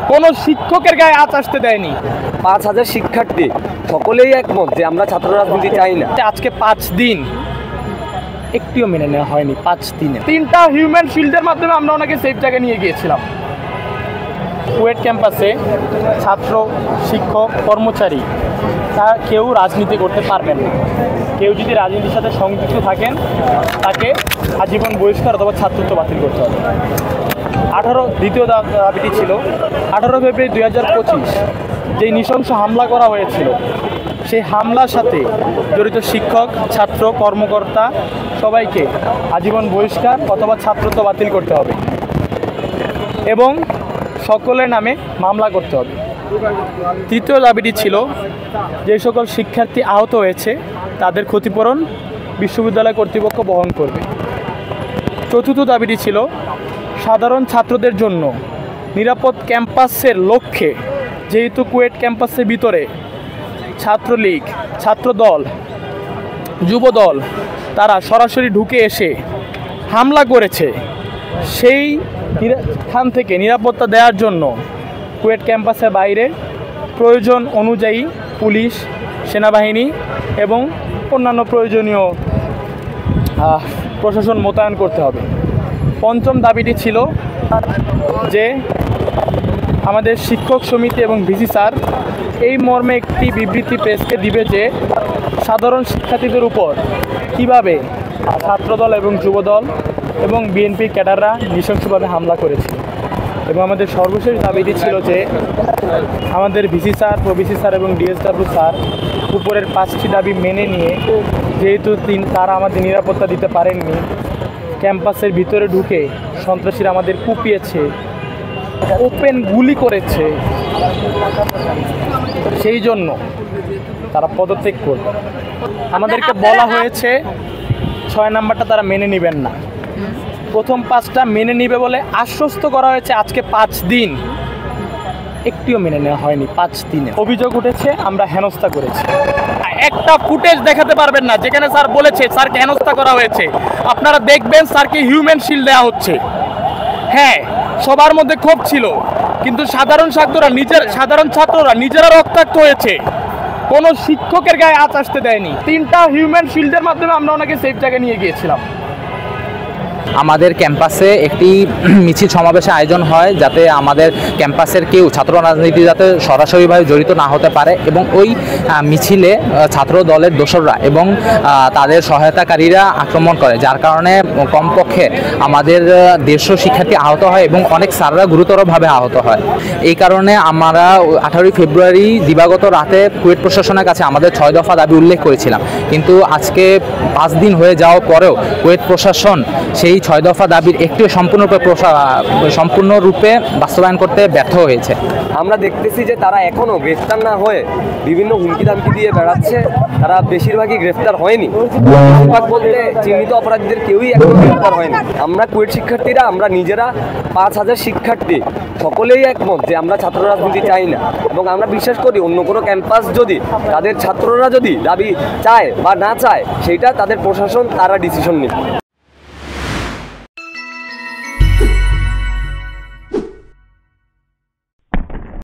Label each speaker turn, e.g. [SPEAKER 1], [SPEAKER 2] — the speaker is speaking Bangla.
[SPEAKER 1] কোনো শিক্ষকের গায়ে আঁচ আসতে দেয়নি।
[SPEAKER 2] 5,000 শিক্ষার্থী সকলেই একমত যে আমরা ছাত্র রাজনীতি চাই না।
[SPEAKER 1] আজকে 5 দিন একটিও মেনে নেওয়া হয়নি। 5 দিনে 3টা হিউম্যান শিল্ডের মাধ্যমে আমরা ওনাকে সেফ জায়গায় নিয়ে গিয়েছিলাম। কুয়েট ক্যাম্পাসে ছাত্র, শিক্ষক, কর্মচারী তারা কেউ রাজনীতি করতে পারবেন না। কেউ যদি রাজনীতির সাথে সংযুক্ত থাকেন তাকে আজীবন বহিষ্কার অথবা ছাত্রত্ব বাতিল করতে হবে। দ্বিতীয় দাবিটি ছিল 18 ফেব্রুয়ারি 2025 যেই নৃশংস হামলা করা হয়েছিল, সেই হামলার সাথে জড়িত শিক্ষক, ছাত্র, কর্মকর্তা সবাইকে আজীবন বহিষ্কার অথবা ছাত্রত্ব বাতিল করতে হবে এবং সকলের নামে মামলা করতে হবে। তৃতীয় দাবিটি ছিল যে সকল শিক্ষার্থী আহত হয়েছে তাদের ক্ষতিপূরণ বিশ্ববিদ্যালয় কর্তৃপক্ষ বহন করবে। চতুর্থ দাবিটি ছিল সাধারণ ছাত্রদের জন্য নিরাপদ ক্যাম্পাসের লক্ষ্যে, যেহেতু কুয়েট ক্যাম্পাসের ভিতরে ছাত্রলীগ, ছাত্রদল, যুবদল তারা সরাসরি ঢুকে এসে হামলা করেছে, সেই স্থান থেকে নিরাপত্তা দেওয়ার জন্য কুয়েট ক্যাম্পাসের বাইরে প্রয়োজন অনুযায়ী পুলিশ, সেনাবাহিনী এবং অন্যান্য প্রয়োজনীয় প্রশাসন মোতায়েন করতে হবে। পঞ্চম দাবিটি ছিল যে আমাদের শিক্ষক সমিতি এবং ভিসি স্যার এই মর্মে একটি বিবৃতি প্রেসকে দিবে যে সাধারণ শিক্ষার্থীদের উপর কীভাবে ছাত্রদল এবং যুবদল এবং বিএনপির ক্যাডাররা নৃশংসভাবে হামলা করেছিল। এবং আমাদের সর্বশেষ দাবিটি ছিল যে আমাদের ভিসি স্যার, প্রভিসি স্যার এবং ডিএসডব্লিউ স্যার উপরের 5টি দাবি মেনে নিয়ে, যেহেতু তারা আমাদের নিরাপত্তা দিতে পারেননি, ক্যাম্পাসের ভিতরে ঢুকে সন্ত্রাসীরা আমাদের কুপিয়েছে, ওপেন গুলি করেছে, সেই জন্য তারা পদত্যাগ করবে। আমাদেরকে বলা হয়েছে 6 নাম্বারটা তারা মেনে নেবেন না, প্রথম 5টা মেনে নিবে বলে আশ্বস্ত করা হয়েছে। আজকে 5 দিন একটিও মেনে নেওয়া হয়নি। 5 দিনে অভিযোগ উঠেছে আমরা হেনস্থা করেছি। একটা ফুটেজ দেখাতে পারবেন না যেখানে স্যার বলেছে স্যারকে হেনস্থা করা হয়েছে। আপনারা দেখবেন স্যারকে হিউম্যান শিল্ড দেওয়া হচ্ছে। হ্যাঁ, সবার মধ্যে ক্ষোভ ছিল, কিন্তু সাধারণ ছাত্ররা নিজেরা রক্তাক্ত হয়েছে, কোনো শিক্ষকের গায়ে আঁচ আসতে দেয়নি। 3টা হিউম্যান শিল্ডের মাধ্যমে আমরা ওনাকে সেফ জায়গায় নিয়ে গিয়েছিলাম।
[SPEAKER 3] আমাদের ক্যাম্পাসে একটি মিছিল সমাবেশের আয়োজন হয় যাতে আমাদের ক্যাম্পাসের কেউ ছাত্র রাজনীতি যাতে সরাসরিভাবে জড়িত না হতে পারে, এবং ওই মিছিলে ছাত্র দলের দোসররা এবং তাদের সহায়তাকারীরা আক্রমণ করে, যার কারণে কমপক্ষে আমাদের 150 শিক্ষার্থী আহত হয় এবং অনেক স্যাররা গুরুতরভাবে আহত হয়। এই কারণে আমরা 18 ফেব্রুয়ারি দিবাগত রাতে কুয়েট প্রশাসনের কাছে আমাদের 6 দফা দাবি উল্লেখ করেছিলাম, কিন্তু আজকে 5 দিন হয়ে যাওয়ার পরেও কুয়েট প্রশাসন সেই 6 দফা দাবির একটিও সম্পূর্ণরূপে বাস্তবায়ন করতে ব্যর্থ হয়েছে।
[SPEAKER 2] আমরা দেখতেছি যে তারা এখনও গ্রেফতার না হয়ে বিভিন্ন হুমকি দামকি দিয়ে বেড়াচ্ছে। তারা বেশিরভাগই গ্রেফতার হয়নি, বেশিরভাগ বলতে চিহ্নিত অপরাধীদের কেউই এখনো গ্রেফতার হয়নি। আমরা কুয়েট শিক্ষার্থীরা, আমরা নিজেরা 5,000 শিক্ষার্থী সকলেই একমত যে আমরা ছাত্র রাজনীতি চাই না, এবং আমরা বিশ্বাস করি অন্য কোনো ক্যাম্পাস যদি তাদের ছাত্ররা যদি দাবি চায় বা না চায়, সেইটা তাদের প্রশাসন তারা ডিসিশন নেবে।